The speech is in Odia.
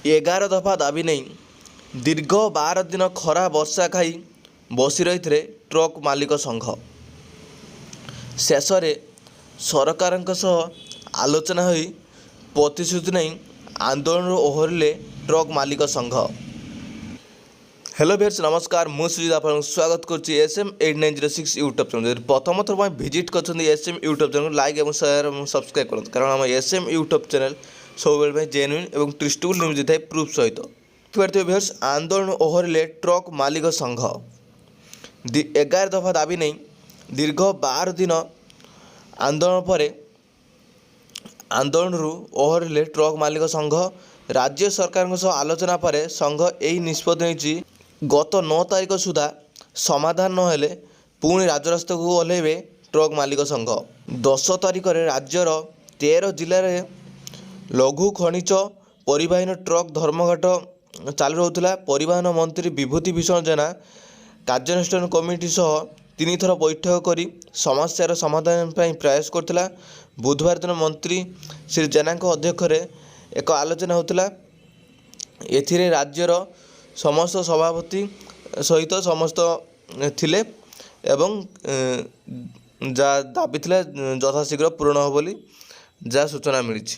11 ଦଫା ଦାବି ନେଇ ଦୀର୍ଘ 12 ଦିନ ଖରା ବର୍ଷା ଖାଇ ବସି ରହିଥିଲେ ଟ୍ରକ୍ ମାଲିକ ସଂଘ। ଶେଷରେ ସରକାରଙ୍କ ସହ ଆଲୋଚନା ହୋଇ ପ୍ରତିଶ୍ରୁତି ନେଇ ଆନ୍ଦୋଳନରୁ ଓହରିଲେ ଟ୍ରକ୍ ମାଲିକ ସଂଘ। ହ୍ୟାଲୋ ଭିୟର୍ସ, ନମସ୍କାର। ମୁଁ ସୁଜିତ ଆପଣଙ୍କୁ ସ୍ୱାଗତ କରୁଛି SM 8906 ୟୁଟ୍ୟୁବ୍ ଚ୍ୟାନେଲ୍। ଯଦି ପ୍ରଥମ ଥର ପାଇଁ ଭିଜିଟ୍ କରିଛନ୍ତି SM ୟୁଟ୍ୟୁବ୍ ଚ୍ୟାନେଲ୍, ଲାଇକ୍ ଏବଂ ସେୟାର ଏବଂ ସବସ୍କ୍ରାଇବ୍ କରନ୍ତୁ, କାରଣ ଆମ SM ୟୁଟ୍ୟୁବ୍ ଚ୍ୟାନେଲ୍ ସବୁବେଳେ ପାଇଁ ଜେନ୍ୟୁନ୍ ଏବଂ ଟ୍ରୁଥଫୁଲ୍ ନ୍ୟୁଜ୍ ଦେଇଥାଏ ପ୍ରୁଫ୍ ସହିତ। ଦେଖିପାରୁଥିବେ ଭିୟର୍ସ, ଆନ୍ଦୋଳନ ଓହରିଲେ ଟ୍ରକ୍ ମାଲିକ ସଂଘ। 11 ଦଫା ଦାବି ନେଇ ଦୀର୍ଘ 12 ଦିନ ଆନ୍ଦୋଳନ ପରେ ଆନ୍ଦୋଳନରୁ ଓହରିଲେ ଟ୍ରକ୍ ମାଲିକ ସଂଘ। ରାଜ୍ୟ ସରକାରଙ୍କ ସହ ଆଲୋଚନା ପରେ ସଂଘ ଏହି ନିଷ୍ପତ୍ତି ନେଇଛି। ଗତ 9 ତାରିଖ ସୁଦ୍ଧା ସମାଧାନ ନହେଲେ ପୁଣି ରାଜରାସ୍ତାକୁ ଓହ୍ଲାଇବେ ଟ୍ରକ୍ ମାଲିକ ସଂଘ। 10 ତାରିଖରେ ରାଜ୍ୟର 13 ଜିଲ୍ଲାରେ ଲଘୁ ଖଣିଜ ପରିବହନ ଟ୍ରକ୍ ଧର୍ମଘଟ ଚାଲୁ ରହୁଥିଲା। ପରିବହନ ମନ୍ତ୍ରୀ ବିଭୂତି ଭୂଷଣ ଜେନା କାର୍ଯ୍ୟାନୁଷ୍ଠାନ କମିଟି ସହ 3 ଥର ବୈଠକ କରି ସମସ୍ୟାର ସମାଧାନ ପାଇଁ ପ୍ରୟାସ କରିଥିଲା। ବୁଧବାର ଦିନ ମନ୍ତ୍ରୀ ଶ୍ରୀ ଜେନାଙ୍କ ଅଧ୍ୟକ୍ଷତାରେ ଏକ ଆଲୋଚନା ହୋଇଥିଲା। ଏଥିରେ ରାଜ୍ୟର ସମସ୍ତ ସଭାପତି ସହିତ ସମସ୍ତ ଥିଲେ ଏବଂ ଯାହା ଦାବି ଥିଲା ଯଥାଶୀଘ୍ର ପୂରଣ ହେବ ବୋଲି ଯାହା ସୂଚନା ମିଳିଛି।